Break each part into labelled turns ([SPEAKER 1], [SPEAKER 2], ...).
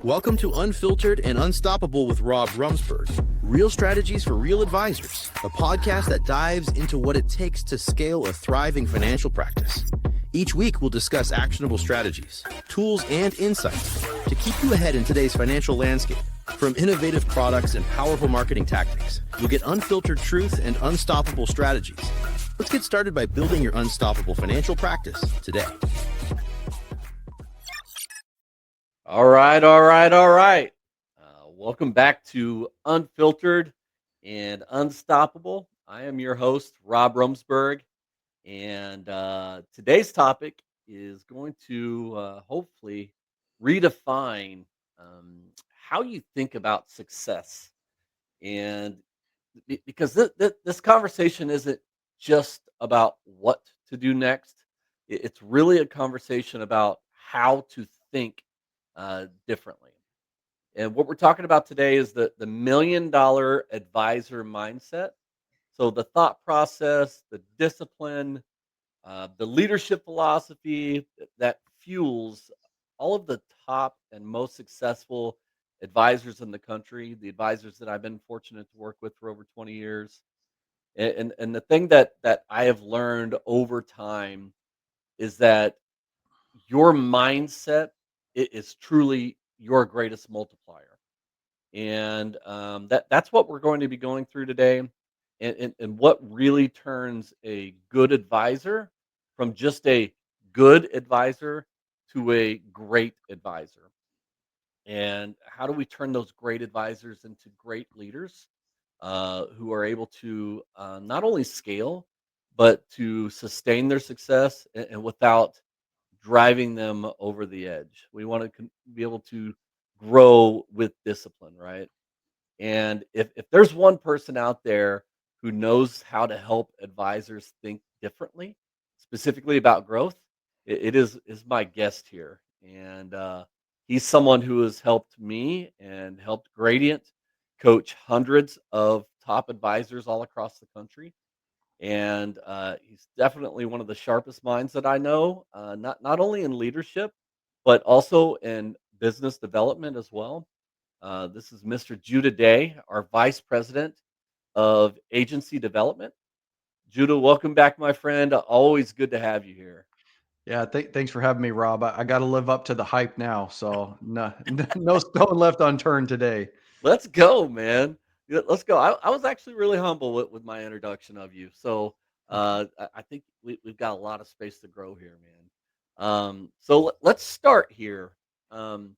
[SPEAKER 1] Welcome to Unfiltered and Unstoppable with Rob Romesburg. Real strategies for real advisors, a podcast that dives into what it takes to scale a thriving financial practice. Each week, we'll discuss actionable strategies, tools, and insights to keep you ahead in today's financial landscape. From innovative products and powerful marketing tactics, you'll get unfiltered truth and unstoppable strategies. Let's get started by building your unstoppable financial practice today.
[SPEAKER 2] All right. Welcome back to Unfiltered and Unstoppable. I am your host, Rob Romesburg, and today's topic is going to hopefully redefine how you think about success. And because this conversation isn't just about what to do next, it's really a conversation about how to think differently. And what we're talking about today is the $1 million advisor mindset. So the thought process, the discipline, the leadership philosophy that fuels all of the top and most successful advisors in the country, the advisors that I've been fortunate to work with for over 20 years. And the thing that I have learned over time is that your mindset is truly your greatest multiplier. And that's what we're going to be going through today. And what really turns a good advisor from just a good advisor to a great advisor. And how do we turn those great advisors into great leaders who are able to not only scale, but to sustain their success and without driving them over the edge. We want to be able to grow with discipline, right? And if there's one person out there who knows how to help advisors think differently, specifically about growth, it is my guest here, and he's someone who has helped me and helped Gradient coach hundreds of top advisors all across the country. And he's definitely one of the sharpest minds that I know, not only in leadership, but also in business development as well. This is Mr. Judah Day, our Vice President of Agency Development. Judah, welcome back, my friend. Always good to have you here.
[SPEAKER 3] Yeah, thanks for having me, Rob. I got to live up to the hype now, so no, no stone left unturned today.
[SPEAKER 2] Let's go, man. Yeah, let's go. I was actually really humble with my introduction of you. So I think we've got a lot of space to grow here, man. Let's start here. Um,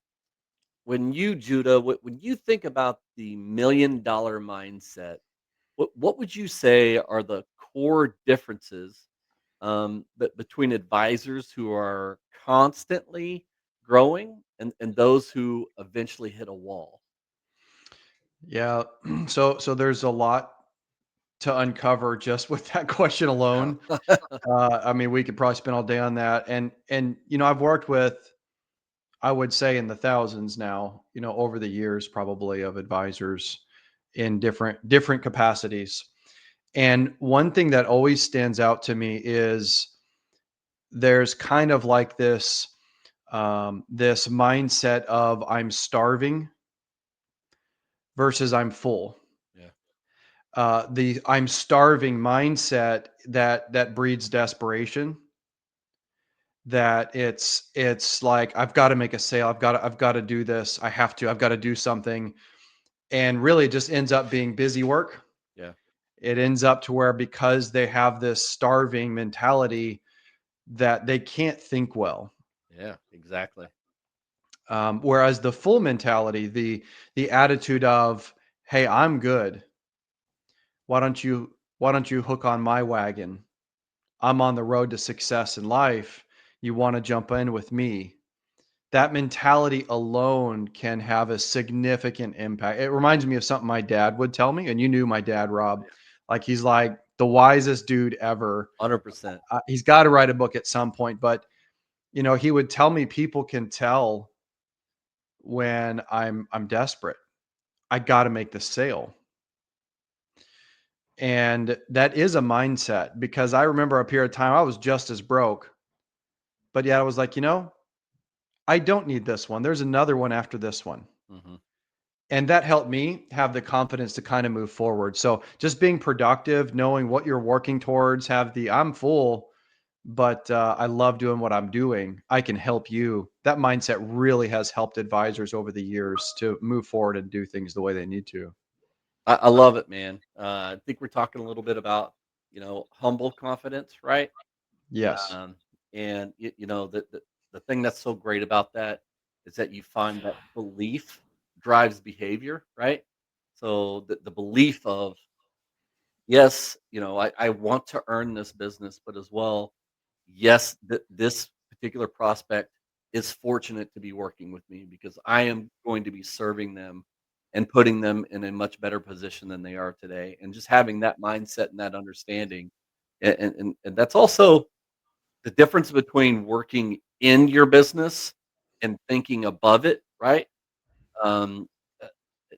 [SPEAKER 2] when you, Judah, when you think about the $1 million mindset, what would you say are the core differences between advisors who are constantly growing and those who eventually hit a wall?
[SPEAKER 3] Yeah, so there's a lot to uncover just with that question
[SPEAKER 2] Yeah.
[SPEAKER 3] alone. I mean, we could probably spend all day on that, and I've worked with, I would say, in the thousands now, over the years, probably, of advisors in different capacities. And one thing that always stands out to me is there's kind of like this mindset of I'm starving versus I'm full.
[SPEAKER 2] Yeah.
[SPEAKER 3] The I'm starving mindset that breeds desperation. That it's like I've got to make a sale. I've got to do this. I've got to do something, and really it just ends up being busy work.
[SPEAKER 2] Yeah.
[SPEAKER 3] It ends up to where, because they have this starving mentality, that they can't think well.
[SPEAKER 2] Yeah, exactly.
[SPEAKER 3] Whereas the full mentality, the attitude of, "Hey, I'm good. Why don't you hook on my wagon? I'm on the road to success in life. You want to jump in with me?" That mentality alone can have a significant impact. It reminds me of something my dad would tell me, and you knew my dad, Rob.
[SPEAKER 2] Yeah.
[SPEAKER 3] Like, he's like the wisest dude ever.
[SPEAKER 2] 100%.
[SPEAKER 3] He's got to write a book at some point, but he would tell me people can tell when I'm desperate. I got to make the sale. And that is a mindset, because I remember a period of time I was just as broke, but yet I was like, I don't need this one. There's another one after this one.
[SPEAKER 2] Mhm.
[SPEAKER 3] And that helped me have the confidence to kind of move forward. So just being productive, knowing what you're working towards, I'm full, but I love doing what I'm doing. I can help you. That mindset really has helped advisors over the years to move forward and do things the way they need to.
[SPEAKER 2] I love it, man. I think we're talking a little bit about, humble confidence, right?
[SPEAKER 3] Yes.
[SPEAKER 2] Um, and the thing that's so great about that is that you find that belief drives behavior, right? So the belief of, yes, I want to earn this business, but as well, yes, this particular prospect is fortunate to be working with me because I am going to be serving them and putting them in a much better position than they are today. And just having that mindset and that understanding. And that's also the difference between working in your business and thinking above it, right? Um, uh,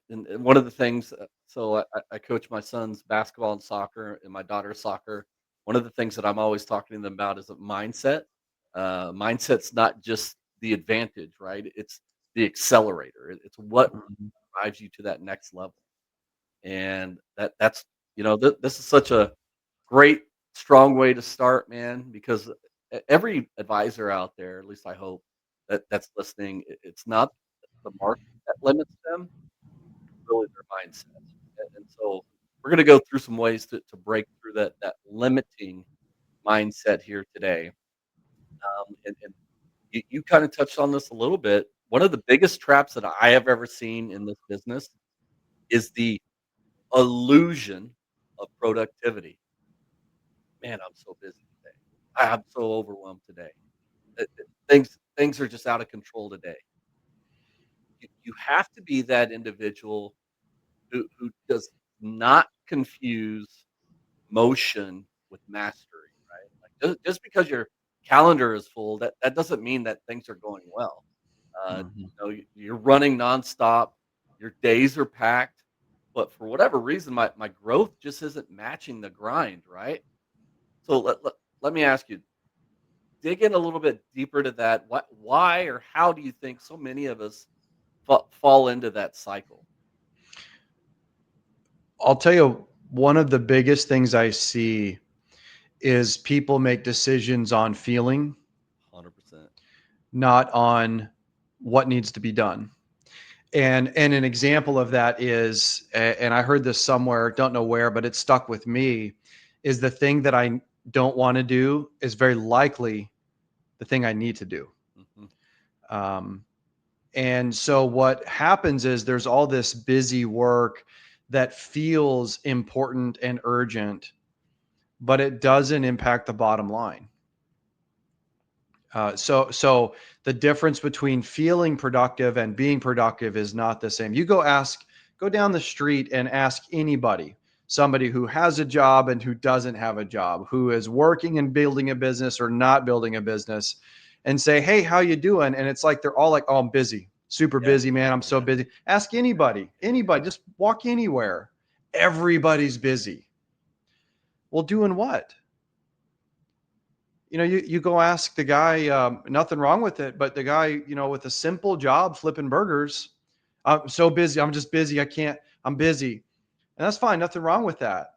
[SPEAKER 2] and one of the things, so I coach my son's basketball and soccer and my daughter's soccer. One of the things that I'm always talking to them about is a mindset. Mindset's not just the advantage, right? It's the accelerator. It's what
[SPEAKER 3] Mhm.
[SPEAKER 2] drives you to that next level. And that's this is such a great strong way to start, man, because every advisor out there, at least I hope that's listening, it's not the market that limits them, really their mindset. And so we're going to go through some ways to break through that limiting mindset here today. And you kind of touched on this a little bit. One of the biggest traps that I have ever seen in this business is the illusion of productivity. Man, I'm so busy today. I'm so overwhelmed today. Things are just out of control today. You have to be that individual who does not confuse motion with mastery, right? Like just because your calendar is full, that doesn't mean that things are going well.
[SPEAKER 3] Mhm.
[SPEAKER 2] You're running nonstop, your days are packed, but for whatever reason, my growth just isn't matching the grind, right? So let me ask you, dig in a little bit deeper to that. Why or how do you think so many of us fall into that cycle?
[SPEAKER 3] I'll tell you, one of the biggest things I see is people make decisions on feeling,
[SPEAKER 2] 100%.
[SPEAKER 3] not on what needs to be done. And an example of that is, and I heard this somewhere, don't know where, but it stuck with me, is the thing that I don't want to do is very likely the thing I need to do.
[SPEAKER 2] Mhm.
[SPEAKER 3] Um, and so what happens is there's all this busy work that feels important and urgent, but it doesn't impact the bottom line. So the difference between feeling productive and being productive is not the same. Go down the street and ask anybody, somebody who has a job and who doesn't have a job, who is working and building a business or not building a business, and say, "Hey, how you doing?" And it's like they're all like, "Oh, I'm busy, super
[SPEAKER 2] Yeah,
[SPEAKER 3] busy, man. I'm so
[SPEAKER 2] yeah.
[SPEAKER 3] busy." Ask anybody, just walk anywhere. Everybody's busy. Well, doing what? You go ask the guy, nothing wrong with it, but the guy, with a simple job flipping burgers, I'm so busy. I'm just busy. I'm busy. And that's fine. Nothing wrong with that.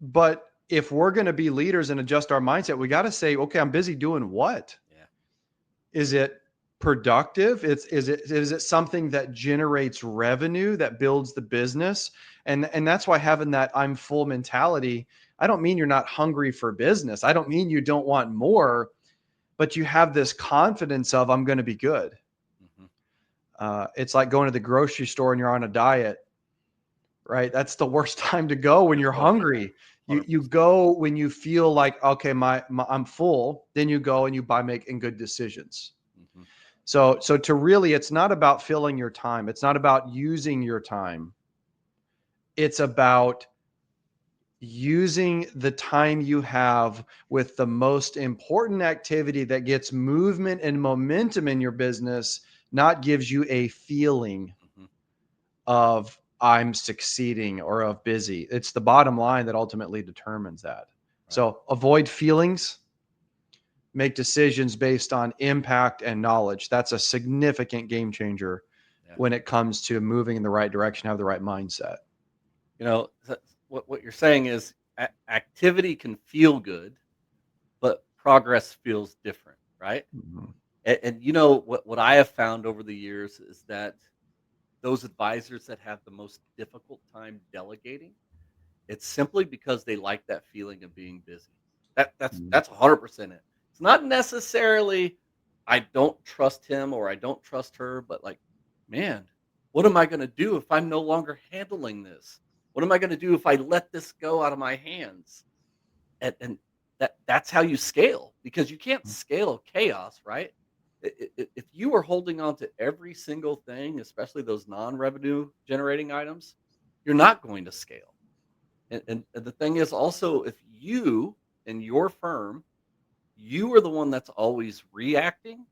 [SPEAKER 3] But if we're going to be leaders and adjust our mindset, we got to say, okay, I'm busy doing what?
[SPEAKER 2] Yeah.
[SPEAKER 3] Is it productive? Is it something that generates revenue, that builds the business? And that's why having that I'm full mentality, I don't mean you're not hungry for business. I don't mean you don't want more, but you have this confidence of I'm going to be good.
[SPEAKER 2] Mhm.
[SPEAKER 3] It's like going to the grocery store and you're on a diet, right? That's the worst time to go when you're
[SPEAKER 2] Oh, yeah.
[SPEAKER 3] hungry. You
[SPEAKER 2] 100%.
[SPEAKER 3] go when you feel like, okay, I'm full. Then you go and you buy making good decisions.
[SPEAKER 2] Mhm.
[SPEAKER 3] So to really, it's not about filling your time. It's not about using your time. It's about using the time you have with the most important activity that gets movement and momentum in your business, not gives you a feeling
[SPEAKER 2] Mhm.
[SPEAKER 3] of I'm succeeding or of busy. It's the bottom line that ultimately determines that.
[SPEAKER 2] Right.
[SPEAKER 3] So avoid feelings, make decisions based on impact and knowledge. That's a significant game changer
[SPEAKER 2] Yeah.
[SPEAKER 3] when it comes to moving in the right direction, have the right mindset.
[SPEAKER 2] What you're saying is activity can feel good, but progress feels different, right?
[SPEAKER 3] Mhm.
[SPEAKER 2] And what I have found over the years is that those advisors that have the most difficult time delegating, it's simply because they like that feeling of being busy.
[SPEAKER 3] Mhm.
[SPEAKER 2] That's 100% it. It's not necessarily I don't trust him or I don't trust her, but like, man, what am I going to do if I'm no longer handling this? What am I going to do if I let this go out of my hands? And that's how you scale, because you can't scale chaos, right? If you are holding on to every single thing, especially those non-revenue generating items, you're not going to scale. And the thing is also, if you in your firm, you are the one that's always reacting,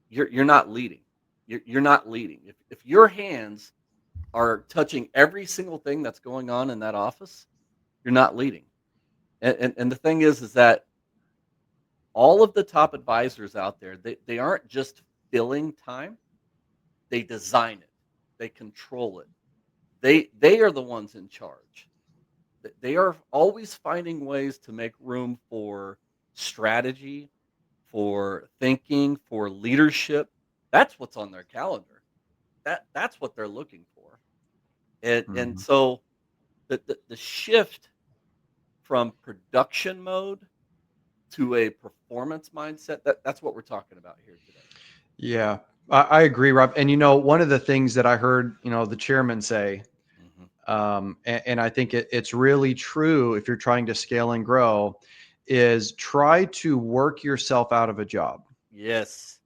[SPEAKER 2] you're not leading. You're not leading. If your hands are touching every single thing that's going on in that office, you're not leading. And the thing is that all of the top advisors out there, they aren't just filling time, they design it, they control it. They are the ones in charge. They are always finding ways to make room for strategy, for thinking, for leadership. That's what's on their calendar. That's what they're looking for. And
[SPEAKER 3] Mhm.
[SPEAKER 2] so the shift from production mode to a performance mindset, that's what we're talking about here today.
[SPEAKER 3] Yeah, I agree, Rob. And one of the things that I heard, the chairman say,
[SPEAKER 2] Mhm.
[SPEAKER 3] and I think it's really true if you're trying to scale and grow, is try to work yourself out of a job.
[SPEAKER 2] Yes.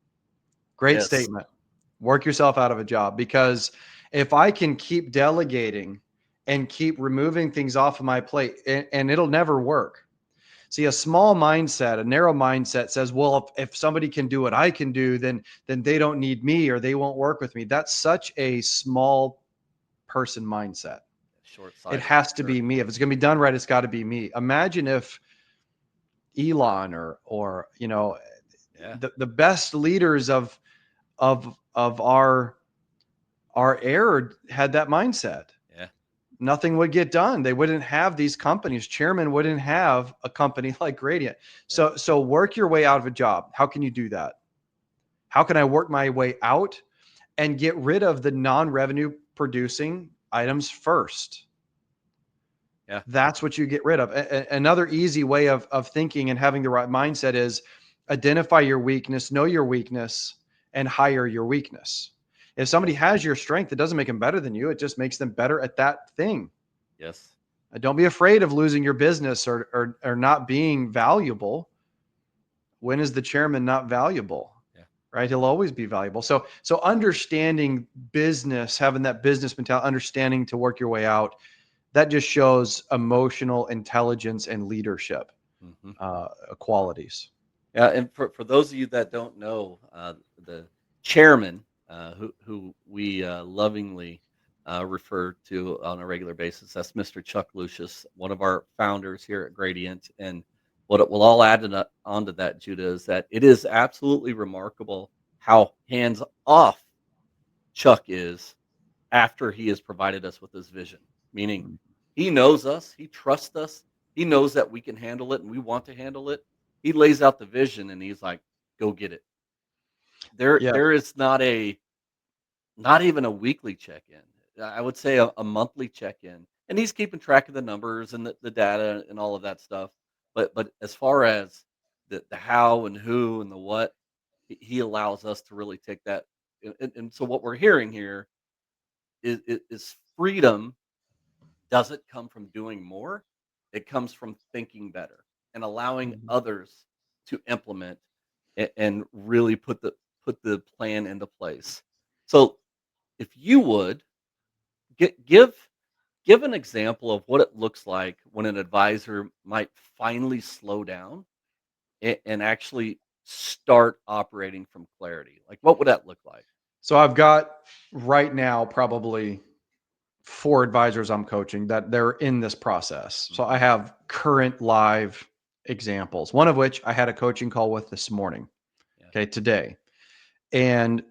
[SPEAKER 3] Great
[SPEAKER 2] Yes.
[SPEAKER 3] statement. Work yourself out of a job, because if I can keep delegating and keep removing things off of my plate, and it'll never work. See, a small mindset, a narrow mindset says, well, if somebody can do what I can do, then they don't need me or they won't work with me. That's such a small person mindset. It
[SPEAKER 2] Short-sighted for
[SPEAKER 3] has to
[SPEAKER 2] sure.
[SPEAKER 3] be me. If it's going to be done right, it's got to be me. Imagine if Elon or
[SPEAKER 2] Yeah.
[SPEAKER 3] the best leaders of our era had that mindset.
[SPEAKER 2] Yeah.
[SPEAKER 3] Nothing would get done. They wouldn't have these companies. Chairman wouldn't have a company like Gradient.
[SPEAKER 2] Yeah.
[SPEAKER 3] So work your way out of a job. How can you do that? How can I work my way out and get rid of the non-revenue producing items first?
[SPEAKER 2] Yeah.
[SPEAKER 3] That's what you get rid of. Another easy way of thinking and having the right mindset is identify your weakness, know your weakness, and hire your weakness. If somebody
[SPEAKER 2] Yes.
[SPEAKER 3] has your strength, it doesn't make them better than you. It just makes them better at that thing.
[SPEAKER 2] Yes.
[SPEAKER 3] Don't be afraid of losing your business or not being valuable. When is the chairman not valuable?
[SPEAKER 2] Yeah.
[SPEAKER 3] Right? He'll always be valuable. So understanding business, having that business mentality, understanding to work your way out, that just shows emotional intelligence and leadership
[SPEAKER 2] Mhm.
[SPEAKER 3] qualities.
[SPEAKER 2] Yeah, and for those of you that don't know, the chairman, who we lovingly refer to on a regular basis, that's Mr. Chuck Lucius, one of our founders here at Gradient. And what it will all add onto that, Judah, is that it is absolutely remarkable how hands off Chuck is after he has provided us with his vision. Meaning, he knows us, he trusts us, he knows that we can handle it and we want to handle it. He lays out the vision and he's like, "Go get it."
[SPEAKER 3] Yeah.
[SPEAKER 2] There is not even a weekly check-in. I would say a monthly check-in, and he's keeping track of the numbers and the data and all of that stuff. But as far as the how and who and the what, he allows us to really take that. And so what we're hearing here is freedom doesn't come from doing more. It comes from thinking better and allowing
[SPEAKER 3] Mhm.
[SPEAKER 2] others to implement and really put the plan into place. So if you would give give an example of what it looks like when an advisor might finally slow down and actually start operating from clarity. Like what would that look like?
[SPEAKER 3] So I've got right now probably 4 advisors I'm coaching that they're in this process. So I
[SPEAKER 2] Mhm.
[SPEAKER 3] have current live examples, one of which I had a coaching call with this morning,
[SPEAKER 2] Yeah.
[SPEAKER 3] okay, today. And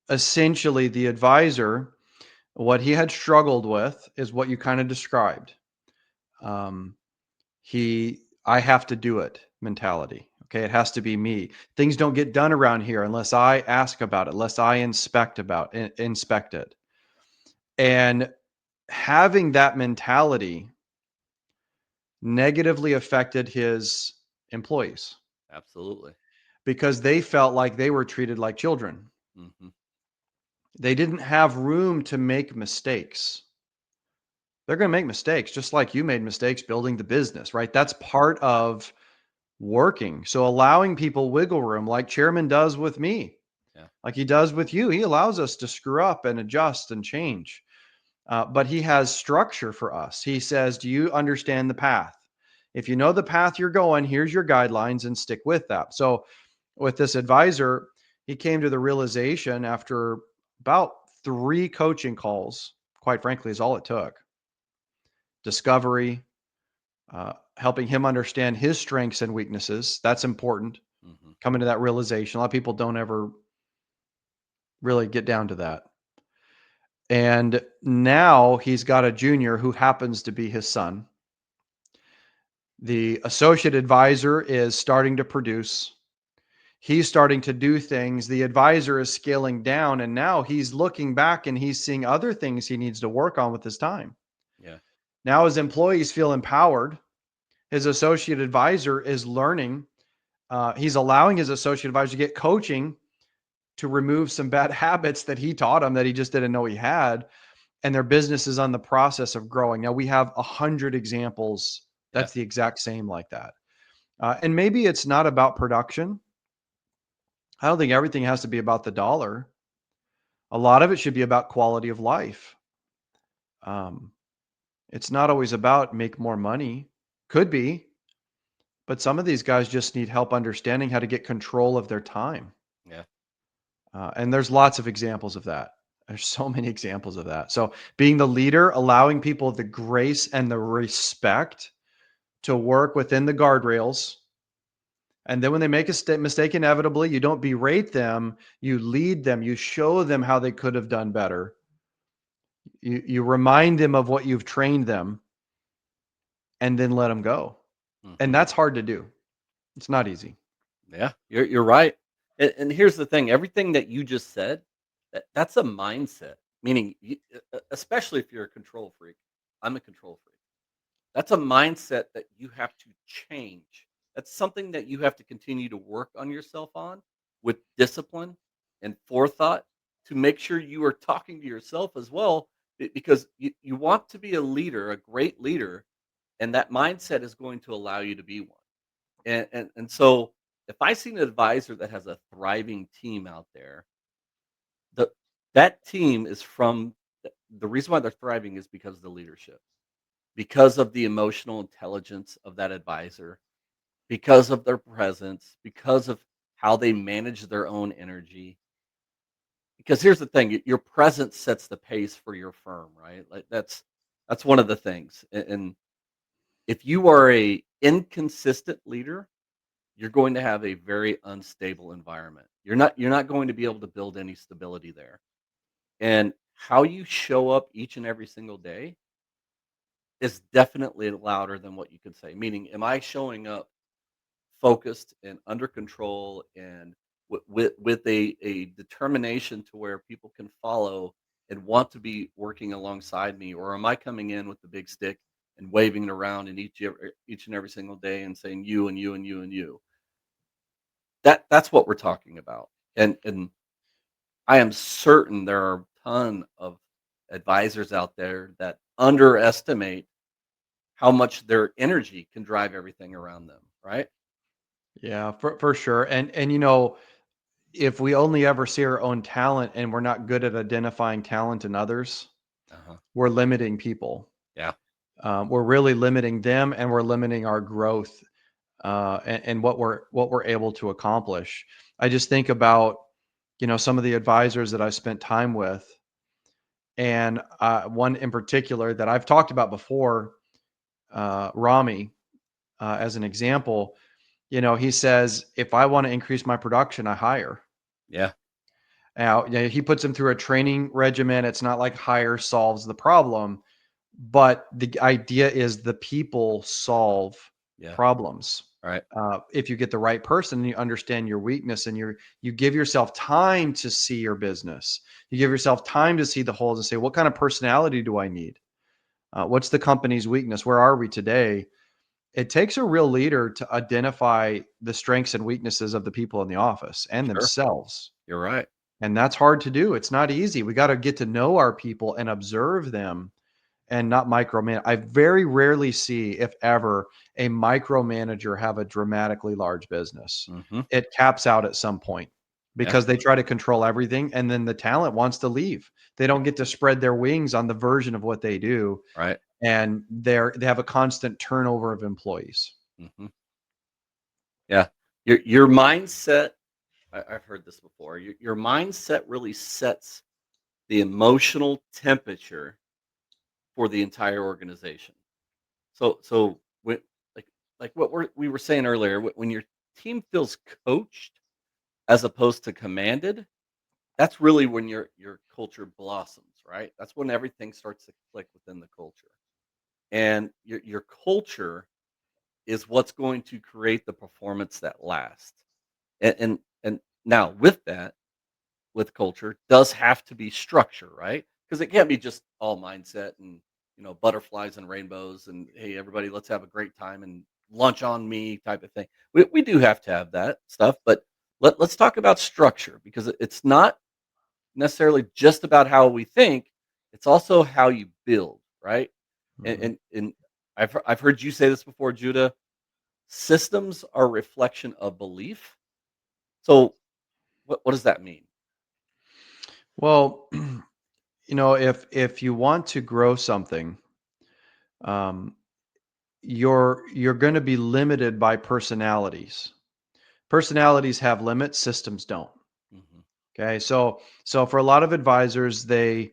[SPEAKER 3] essentially the advisor, what he had struggled with is what you kind of described. Um, I have to do it mentality. Okay. It has to be me. Things don't get done around here unless I ask about it, unless I inspect it. And having that mentality negatively affected his employees
[SPEAKER 2] Absolutely.
[SPEAKER 3] because they felt like they were treated like children.
[SPEAKER 2] Hmm.
[SPEAKER 3] They didn't have room to make mistakes. They're going to make mistakes just like you made mistakes building the business, right? That's part of working. So allowing people wiggle room like chairman does with me,
[SPEAKER 2] Yeah.
[SPEAKER 3] like he does with you. He allows us to screw up and adjust and change. But he has structure for us. He says, do you understand the path? If you know the path you're going, here's your guidelines and stick with that. So with this advisor, he came to the realization after about 3 coaching calls, quite frankly, is all it took. Discovery, helping him understand his strengths and weaknesses. That's important.
[SPEAKER 2] Hmm.
[SPEAKER 3] Coming to that realization. A lot of people don't ever really get down to that. And now he's got a junior who happens to be his son. The associate advisor is starting to produce. He's starting to do things. The advisor is scaling down. And now he's looking back and he's seeing other things he needs to work on with his time.
[SPEAKER 2] Yeah.
[SPEAKER 3] Now his employees feel empowered. His associate advisor is learning. He's allowing his associate advisor to get coaching to remove some bad habits that he taught him that he just didn't know he had. And their business is on the process of growing. Now we have 100 examples.
[SPEAKER 2] Yeah.
[SPEAKER 3] That's the exact same like that. And maybe it's not about production. I don't think everything has to be about the dollar. A lot of it should be about quality of life. Um, it's not always about make more money. Could be, but some of these guys just need help understanding how to get control of their time.
[SPEAKER 2] Yeah.
[SPEAKER 3] And there's lots of examples of that. There's so many examples of that. So being the leader, allowing people the grace and the respect to work within the guardrails. And then when they make a mistake, inevitably, you don't berate them. You lead them. You show them how they could have done better. You remind them of what you've trained them and then let them go. And
[SPEAKER 2] Hmm.
[SPEAKER 3] that's hard to do. It's not easy.
[SPEAKER 2] Yeah. You're right. And here's the thing: everything that you just said, that's a mindset. Meaning, especially if you're a control freak. I'm a control freak. That's a mindset that you have to change. That's something that you have to continue to work on yourself on with discipline and forethought to make sure you are talking to yourself as well, because you want to be a leader, a great leader, and that mindset is going to allow you to be one. And so if I see an advisor that has a thriving team out there, the that team is from the reason why they're thriving is because of the leadership, because of the emotional intelligence of that advisor, because of their presence, because of how they manage their own energy. Because here's the thing, your presence sets the pace for your firm, right? Like that's one of the things. And if you are a inconsistent leader, you're going to have a very unstable environment. You're not going to be able to build any stability there. And how you show up each and every single day is definitely louder than what you can say. Meaning, am I showing up focused and under control and with a determination to where people can follow and want to be working alongside me, or am I coming in with the big stick and waving it around in each and every single day and saying you and you and you and you? That's what we're talking about. And I am certain there are a ton of advisors out there that underestimate how much their energy can drive everything around them, right?
[SPEAKER 3] Yeah, for sure. And if we only ever see our own talent and we're not good at identifying talent in others,
[SPEAKER 2] Uh-huh.
[SPEAKER 3] we're limiting people.
[SPEAKER 2] Yeah.
[SPEAKER 3] We're really limiting them, and we're limiting our growth and what we're able to accomplish. I just think about some of the advisors that I spent time with, and one in particular that I've talked about before, Rami, as an example. He says, if I want to increase my production, I hire.
[SPEAKER 2] Yeah.
[SPEAKER 3] Now, he puts them through a training regimen. It's not like hire solves the problem, but the idea is the people solve
[SPEAKER 2] Yeah.
[SPEAKER 3] problems.
[SPEAKER 2] Right.
[SPEAKER 3] If you get the right person and you understand your weakness and you give yourself time to see your business, you give yourself time to see the holes and say, what kind of personality do I need? What's the company's weakness? Where are we today? It takes a real leader to identify the strengths and weaknesses of the people in the office and
[SPEAKER 2] Sure.
[SPEAKER 3] themselves.
[SPEAKER 2] You're right.
[SPEAKER 3] And that's hard to do. It's not easy. We got to get to know our people and observe them and not micromanage. I very rarely see, if ever, a micromanager have a dramatically large business.
[SPEAKER 2] Mm-hmm.
[SPEAKER 3] It caps out at some point
[SPEAKER 2] Yeah.
[SPEAKER 3] because they try to control everything and then the talent wants to leave. They don't get to spread their wings on the version of what they do.
[SPEAKER 2] Right.
[SPEAKER 3] And they have a constant turnover of employees.
[SPEAKER 2] Mm-hmm. Yeah. Your mindset, I've heard this before. Your mindset really sets the emotional temperature for the entire organization. So when like what we were saying earlier, when your team feels coached as opposed to commanded, that's really when your culture blossoms, right? That's when everything starts to click within the culture. And your culture is what's going to create the performance that lasts. And now with that, with culture does have to be structure, right? Because it can't be just all mindset and butterflies and rainbows and hey everybody, let's have a great time and lunch on me type of thing. We do have to have that stuff, but let's talk about structure because it's not necessarily just about how we think; it's also how you build, right? And
[SPEAKER 3] Mhm.
[SPEAKER 2] and, and I've heard you say this before, Judah. Systems are a reflection of belief. So what does that mean?
[SPEAKER 3] Well, if you want to grow something, um, you're going to be limited by personalities. Personalities have limits, systems don't.
[SPEAKER 2] Hmm.
[SPEAKER 3] Okay, so for a lot of advisors, they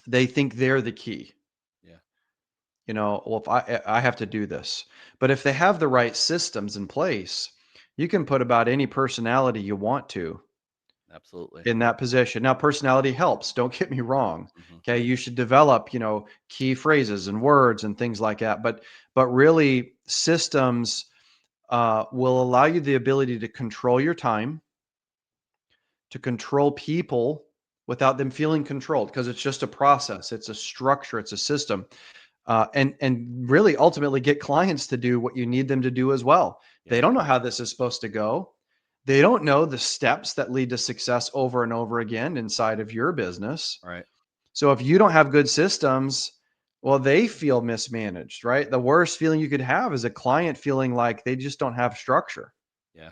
[SPEAKER 3] think they're the key.
[SPEAKER 2] Yeah,
[SPEAKER 3] Well, if I have to do this, but if they have the right systems in place, you can put about any personality you want to
[SPEAKER 2] absolutely.
[SPEAKER 3] in that position. Now, personality helps. Don't get me wrong.
[SPEAKER 2] Hmm.
[SPEAKER 3] Okay, you should develop, key phrases and words and things like that. But really, systems will allow you the ability to control your time, to control people without them feeling controlled, because it's just a process, it's a structure, it's a system, and really ultimately get clients to do what you need them to do as well.
[SPEAKER 2] Yeah,
[SPEAKER 3] They don't know how this is supposed to go. They don't know the steps that lead to success over and over again inside of your business.
[SPEAKER 2] right.
[SPEAKER 3] So if you don't have good systems, well, they feel mismanaged, right? The worst feeling you could have is a client feeling like they just don't have structure
[SPEAKER 2] Yeah,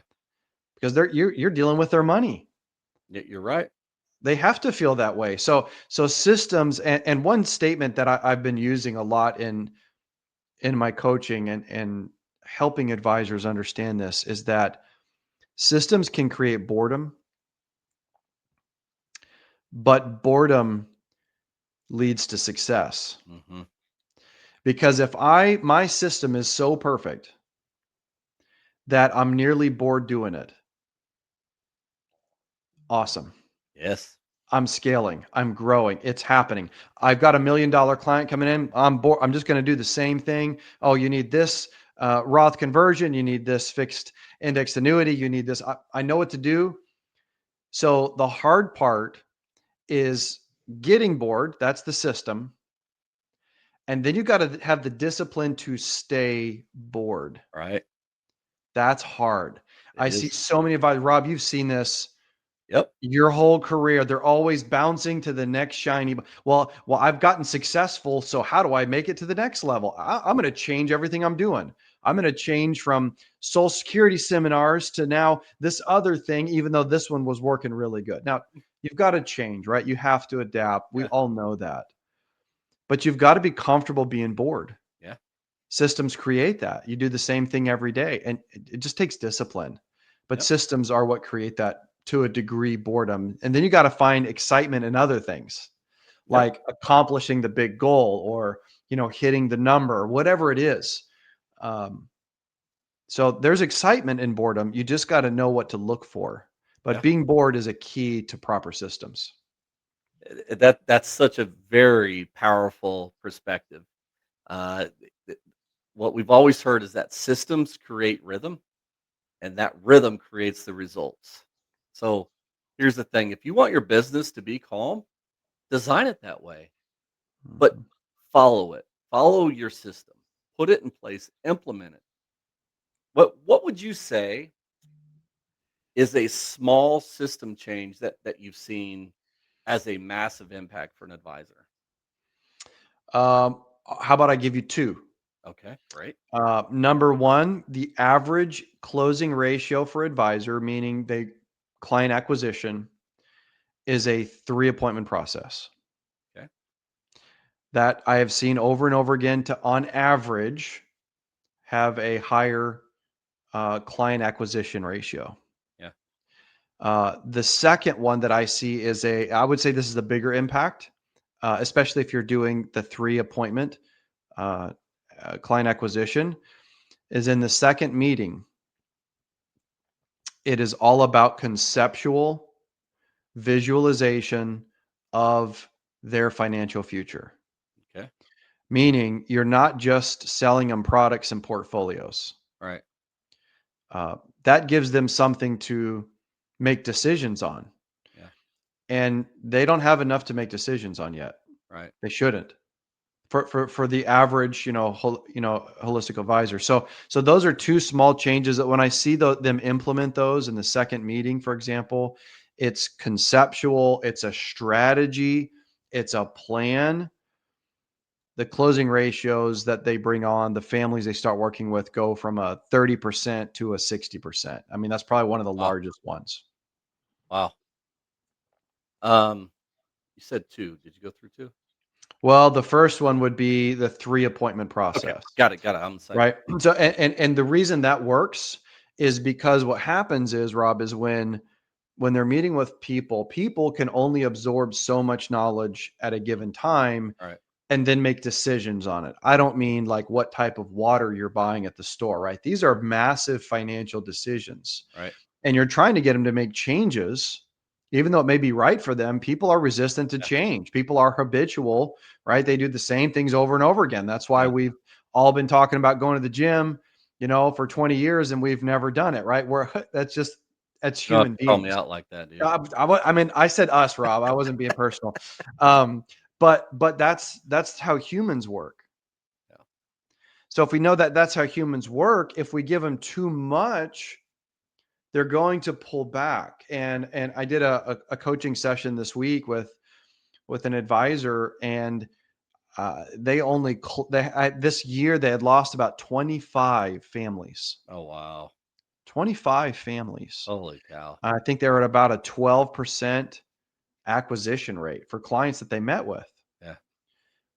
[SPEAKER 3] because you're dealing with their money.
[SPEAKER 2] you're right.
[SPEAKER 3] They have to feel that way. So systems, and one statement that I've been using a lot in my coaching and helping advisors understand this is that systems can create boredom, but boredom leads to success.
[SPEAKER 2] Hmm.
[SPEAKER 3] Because if my system is so perfect that I'm nearly bored doing it, awesome.
[SPEAKER 2] Yes.
[SPEAKER 3] I'm scaling. I'm growing. It's happening. I've got $1 million client coming in. I'm bored. I'm just going to do the same thing. Oh, you need this Roth conversion. You need this fixed index annuity. You need this. I know what to do. So the hard part is getting bored. That's the system. And then you got to have the discipline to stay bored.
[SPEAKER 2] Right.
[SPEAKER 3] That's hard.
[SPEAKER 2] It
[SPEAKER 3] I see
[SPEAKER 2] is.
[SPEAKER 3] so many advisors. Rob, you've seen this
[SPEAKER 2] Yep.
[SPEAKER 3] your whole career. They're always bouncing to the next shiny. Well, I've gotten successful. So how do I make it to the next level? I'm going to change everything I'm doing. I'm going to change from Social Security seminars to now this other thing, even though this one was working really good. Now, you've got to change, right? You have to adapt. We
[SPEAKER 2] Yeah.
[SPEAKER 3] all know that. But you've got to be comfortable being bored.
[SPEAKER 2] Yeah.
[SPEAKER 3] Systems create that. You do the same thing every day, and it just takes discipline. But
[SPEAKER 2] Yep.
[SPEAKER 3] systems are what create that to a degree boredom. And then you got to find excitement in other things,
[SPEAKER 2] Yep.
[SPEAKER 3] like accomplishing the big goal or, hitting the number, whatever it is. Um, So there's excitement in boredom. You just got to know what to look for. But
[SPEAKER 2] Yeah.
[SPEAKER 3] being bored is a key to proper systems.
[SPEAKER 2] That's such a very powerful perspective. Uh, th- what we've always heard is that systems create rhythm, and that rhythm creates the results. So here's the thing: if you want your business to be calm, design it that way, but
[SPEAKER 3] Mhm.
[SPEAKER 2] follow it. Follow your system. Put it in place. Implement it. What would you say is a small system change that you've seen as a massive impact for an advisor?
[SPEAKER 3] How about I give you two?
[SPEAKER 2] Okay, great.
[SPEAKER 3] Number one, the average closing ratio for advisor, meaning they client acquisition, is a 3 appointment process.
[SPEAKER 2] Okay.
[SPEAKER 3] That I have seen over and over again to, on average, have a higher client acquisition ratio.
[SPEAKER 2] Yeah.
[SPEAKER 3] The second one that I see is I would say this is the bigger impact, especially if you're doing the 3 appointment uh, client acquisition, is in the second meeting. It is all about conceptual visualization of their financial future.
[SPEAKER 2] Okay.
[SPEAKER 3] Meaning you're not just selling them products and portfolios.
[SPEAKER 2] Right.
[SPEAKER 3] That gives them something to make decisions on.
[SPEAKER 2] Yeah.
[SPEAKER 3] And they don't have enough to make decisions on yet.
[SPEAKER 2] Right.
[SPEAKER 3] They shouldn't. For the average, holistic advisor. So those are two small changes that when I see them implement those in the second meeting, for example, it's conceptual, it's a strategy, it's a plan. The closing ratios that they bring on, the families they start working with go from a 30% to a 60%. I mean, that's probably one of the
[SPEAKER 2] Wow.
[SPEAKER 3] largest ones.
[SPEAKER 2] Wow. Um, you said two. Did you go through two?
[SPEAKER 3] Well, the first one would be the 3 appointment
[SPEAKER 2] Okay.
[SPEAKER 3] process.
[SPEAKER 2] Got it. Got it. I'm the same.
[SPEAKER 3] Right. So, and the reason that works is because what happens is, Rob, is when they're meeting with people, people can only absorb so much knowledge at a given time
[SPEAKER 2] All right.
[SPEAKER 3] and then make decisions on it. I don't mean like what type of water you're buying at the store, right? These are massive financial decisions.
[SPEAKER 2] Right.
[SPEAKER 3] And you're trying to get them to make changes, even though it may be right for them. People are resistant to
[SPEAKER 2] Yeah.
[SPEAKER 3] change. People are habitual, right? They do the same things over and over again. That's why
[SPEAKER 2] Yeah.
[SPEAKER 3] we've all been talking about going to the gym, for 20 years and we've never done it, right? That's
[SPEAKER 2] You don't have
[SPEAKER 3] human
[SPEAKER 2] to call me
[SPEAKER 3] beings.
[SPEAKER 2] out like that, dude.
[SPEAKER 3] I mean, I said us, Rob. I wasn't being personal. But that's how humans work.
[SPEAKER 2] Yeah.
[SPEAKER 3] So if we know that that's how humans work, if we give them too much, they're going to pull back. And I did a coaching session this week with an advisor, and they only this year they had lost about 25 families.
[SPEAKER 2] Oh wow.
[SPEAKER 3] 25 families.
[SPEAKER 2] Holy cow.
[SPEAKER 3] I think they were at about a 12% acquisition rate for clients that they met with.
[SPEAKER 2] Yeah.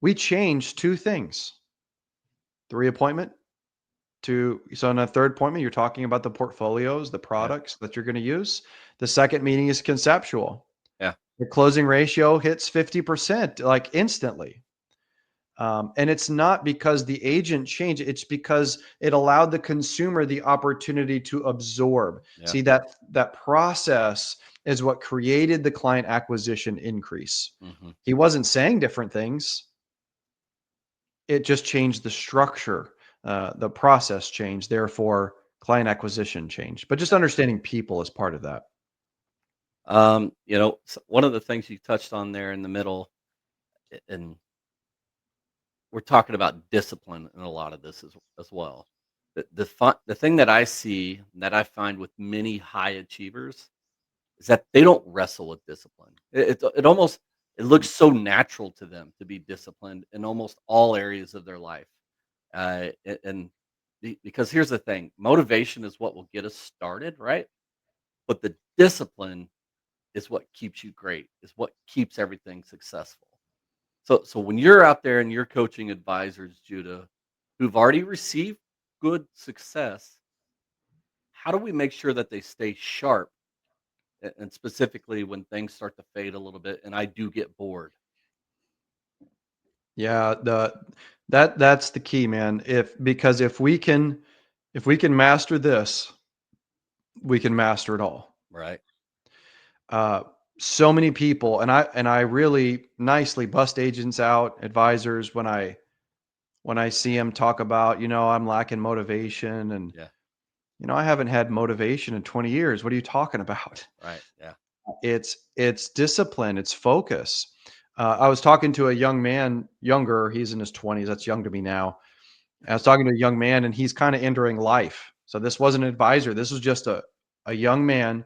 [SPEAKER 3] We changed two things: 3 appointment so in a third appointment, you're talking about the portfolios, the
[SPEAKER 2] Yeah.
[SPEAKER 3] products that you're going to use. The second meeting is conceptual.
[SPEAKER 2] Yeah.
[SPEAKER 3] The closing ratio hits 50% like instantly. And it's not because the agent changed, it's because it allowed the consumer the opportunity to absorb.
[SPEAKER 2] Yeah.
[SPEAKER 3] See, that process is what created the client acquisition increase.
[SPEAKER 2] Hmm.
[SPEAKER 3] He wasn't saying different things. It just changed the structure. The process changed, therefore client acquisition changed. But just understanding people is part of that.
[SPEAKER 2] One of the things you touched on there in the middle, and we're talking about discipline in a lot of this as well. The thing that I see that I find with many high achievers is that they don't wrestle with discipline. It looks so natural to them to be disciplined in almost all areas of their life. Because here's the thing, motivation is what will get us started, right? But the discipline is what keeps you great, is what keeps everything successful. So when you're out there and you're coaching advisors, Judah, who've already received good success, how do we make sure that they stay sharp, and specifically when things start to fade a little bit and I do get bored?
[SPEAKER 3] Yeah, that's the key, man. Because if we can If we can master this, we can master it all.
[SPEAKER 2] Right.
[SPEAKER 3] Uh, so many people, and I really nicely bust agents out, advisors when I see them talk about, I'm lacking motivation, and
[SPEAKER 2] Yeah.
[SPEAKER 3] I haven't had motivation in 20 years. What are you talking about?
[SPEAKER 2] Right. Yeah.
[SPEAKER 3] It's discipline, it's focus. I was talking to a young man, younger, he's in his 20s. That's young to me now. I was talking to a young man, and he's kind of entering life. So this wasn't an advisor. This was just a young man.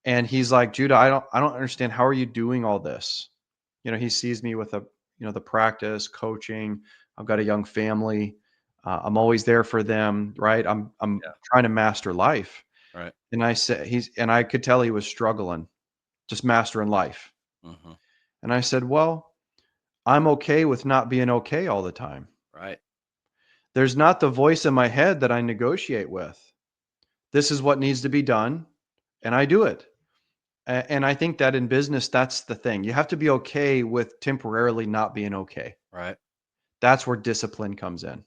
[SPEAKER 3] And he's like, Judah, I don't understand. How are you doing all this? He sees me with the practice, coaching. I've got a young family. I'm always there for them, right? I'm
[SPEAKER 2] Yeah.
[SPEAKER 3] trying to master life.
[SPEAKER 2] Right.
[SPEAKER 3] And I could tell he was struggling, just mastering life.
[SPEAKER 2] Mm-hmm.
[SPEAKER 3] And I said, well, I'm okay with not being okay all the time.
[SPEAKER 2] Right.
[SPEAKER 3] There's not the voice in my head that I negotiate with. This is what needs to be done, and I do it. And I think that in business, that's the thing. You have to be okay with temporarily not being okay.
[SPEAKER 2] Right.
[SPEAKER 3] That's where discipline comes in.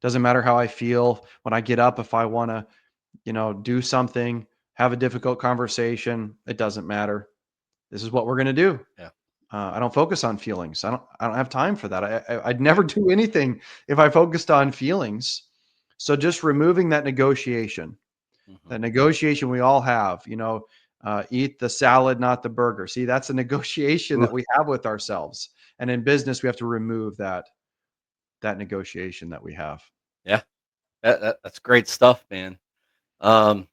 [SPEAKER 3] Doesn't matter how I feel when I get up. If I want to, do something, have a difficult conversation, it doesn't matter. This is what we're going to do.
[SPEAKER 2] Yeah.
[SPEAKER 3] I don't focus on feelings. I don't have time for that. I'd never do anything if I focused on feelings. So just removing that negotiation,
[SPEAKER 2] Mm-hmm.
[SPEAKER 3] the negotiation we all have, eat the salad, not the burger. See, that's a negotiation that we have with ourselves. And in business, we have to remove that negotiation that we have.
[SPEAKER 2] Yeah. That's great stuff, man. Um,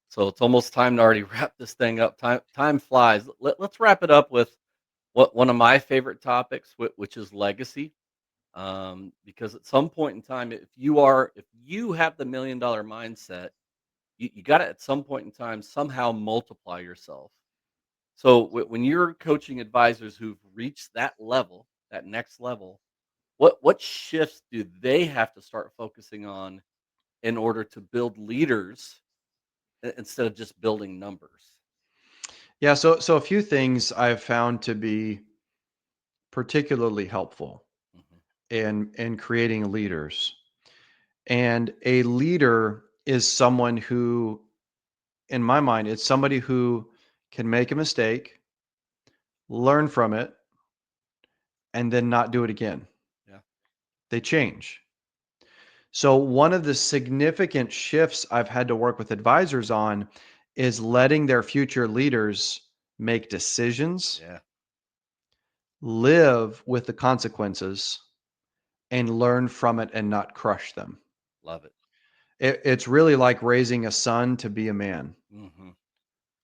[SPEAKER 2] so it's almost time to already wrap this thing up. Time flies. Let's wrap it up with one of my favorite topics, which is legacy. Because at some point in time, if you have the $1 million mindset, you got to at some point in time somehow multiply yourself. So when you're coaching advisors who've reached that level, that next level, what shifts do they have to start focusing on in order to build leaders instead of just building numbers?
[SPEAKER 3] Yeah. So a few things I've found to be particularly helpful
[SPEAKER 2] Hmm.
[SPEAKER 3] in creating leaders. And a leader is someone who, in my mind, it's somebody who can make a mistake, learn from it, and then not do it again.
[SPEAKER 2] Yeah.
[SPEAKER 3] They change. So, one of the significant shifts I've had to work with advisors on is letting their future leaders make decisions,
[SPEAKER 2] Yeah.
[SPEAKER 3] live with the consequences, and learn from it and not crush them.
[SPEAKER 2] Love it.
[SPEAKER 3] It's really like raising a son to be a man,
[SPEAKER 2] Hmm.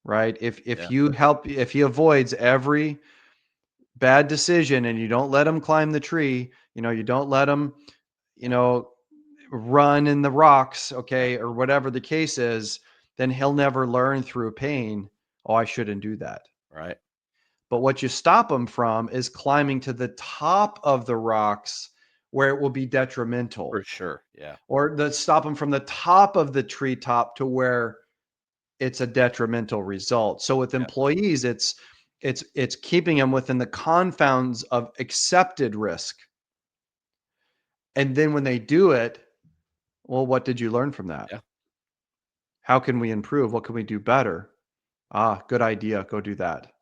[SPEAKER 3] right? If
[SPEAKER 2] Yeah.
[SPEAKER 3] if he avoids every bad decision and you don't let him climb the tree, you don't let him, you
[SPEAKER 2] Yeah.
[SPEAKER 3] know, run in the rocks,
[SPEAKER 2] Yeah.
[SPEAKER 3] okay, or whatever the case is, then he'll never learn through pain. Oh, I shouldn't do that.
[SPEAKER 2] Right.
[SPEAKER 3] But what you stop him from is climbing to the top of the rocks where it will be
[SPEAKER 2] For
[SPEAKER 3] detrimental,
[SPEAKER 2] sure. Yeah.
[SPEAKER 3] or stop him from the top of the treetop to where it's a detrimental result. So with
[SPEAKER 2] Yeah.
[SPEAKER 3] employees, it's keeping them within the confounds of accepted risk. And then when they do it, well, what did you learn from that?
[SPEAKER 2] Yeah.
[SPEAKER 3] How can we improve? What can we do better? Ah, good idea. Go do that.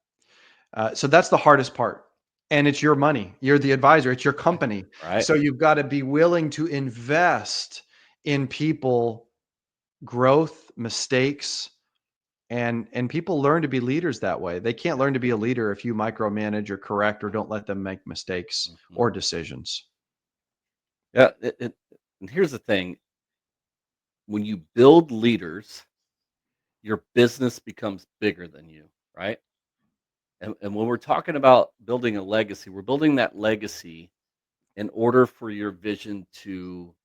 [SPEAKER 3] So that's the hardest part. And it's your money. You're the advisor. It's your
[SPEAKER 2] Right.
[SPEAKER 3] company.
[SPEAKER 2] Right.
[SPEAKER 3] So you've got to be willing to invest in people, growth, mistakes, and people learn to be leaders that way. They can't learn to be a leader if you micromanage or correct or don't let them make mistakes
[SPEAKER 2] Hmm.
[SPEAKER 3] or decisions.
[SPEAKER 2] Yeah. And here's the thing: when you build leaders, your business becomes bigger than you, right? And when we're talking about building a legacy, we're building that legacy in order for your vision to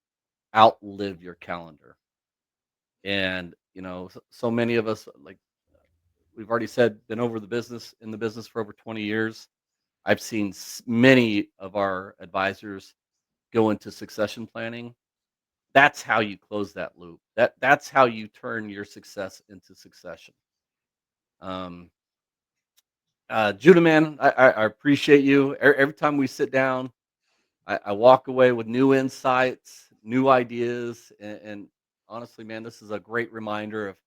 [SPEAKER 2] outlive your calendar. And so many of us, like we've already said, been over the business in the business for over 20 years. I've seen many of our advisors go into succession planning. That's how you close that loop. That's how you turn your success into succession. Um, Judah, man, I appreciate you. Every time we sit down, I walk away with new insights, new ideas, and Honestly, man, this is a great reminder of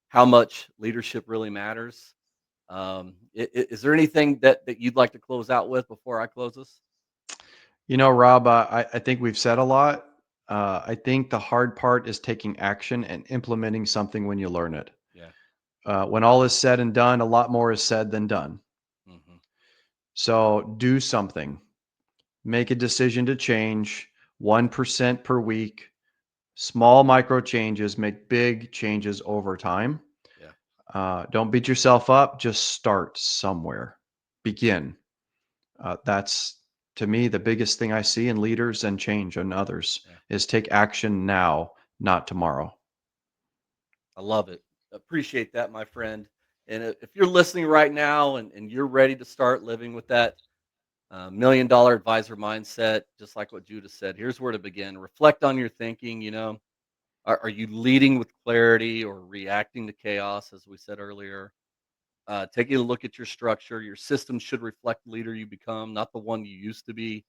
[SPEAKER 2] how much leadership really matters. Is there anything that you'd like to close out with before I close this?
[SPEAKER 3] Rob, I think we've said a lot. I think the hard part is taking action and implementing something when you learn it.
[SPEAKER 2] Yeah.
[SPEAKER 3] When all is said and done, a lot more is said than done.
[SPEAKER 2] Hmm.
[SPEAKER 3] So do something. Make a decision to change 1% per week. Small micro changes make big changes over time.
[SPEAKER 2] Yeah.
[SPEAKER 3] Don't beat yourself up. Just start somewhere. Begin. That's to me the biggest thing I see in leaders and change in others
[SPEAKER 2] Yeah.
[SPEAKER 3] is take action now, not tomorrow.
[SPEAKER 2] I love it. Appreciate that, my friend. And if you're listening right now and you're ready to start living with that $1 million advisor mindset, just like what Judah said, here's where to begin. Reflect on your thinking. Are you leading with clarity or reacting to chaos, as we said earlier? Taking a look at your structure. Your system should reflect the leader you become, not the one you used to be.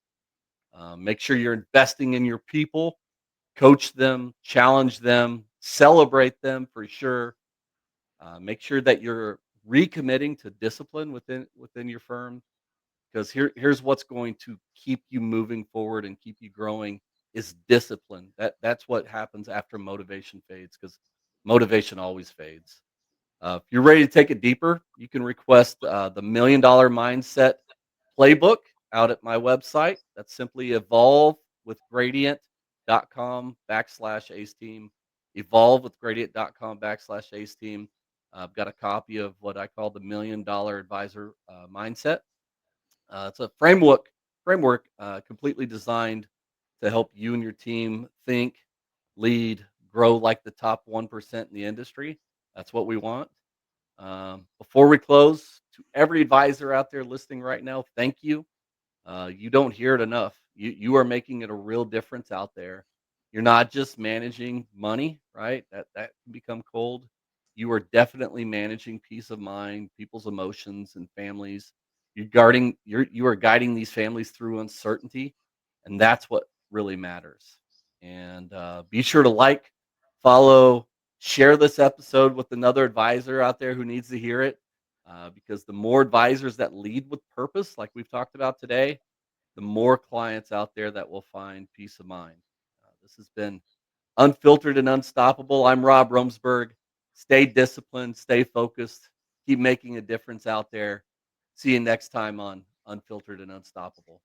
[SPEAKER 2] Make sure you're investing in your people, coach them, challenge them, celebrate them for sure. Make sure that you're recommitting to discipline within your firm, because here's what's going to keep you moving forward and keep you growing is discipline. That's what happens after motivation fades, because motivation always fades. If you're ready to take it deeper, you can request the $1 Million Mindset Playbook out at my website. That's simply evolvewithgradient.com/ace team. Evolvewithgradient.com/ace team. I've got a copy of what I call the $1 Million Advisor Mindset. It's a framework completely designed to help you and your team think, lead, grow like the top 1% in the industry. That's what we want. Before we close, to every advisor out there listening right now, thank you. You don't hear it enough. You are making it a real difference out there. You're not just managing money, right? That can become cold. You are definitely managing peace of mind, people's emotions, and families. You are guiding these families through uncertainty, and that's what really matters. And be sure to like, follow, share this episode with another advisor out there who needs to hear it. Because the more advisors that lead with purpose, like we've talked about today, the more clients out there that will find peace of mind. This has been Unfiltered and Unstoppable. I'm Rob Romesburg. Stay disciplined, stay focused, keep making a difference out there. See you next time on Unfiltered and Unstoppable.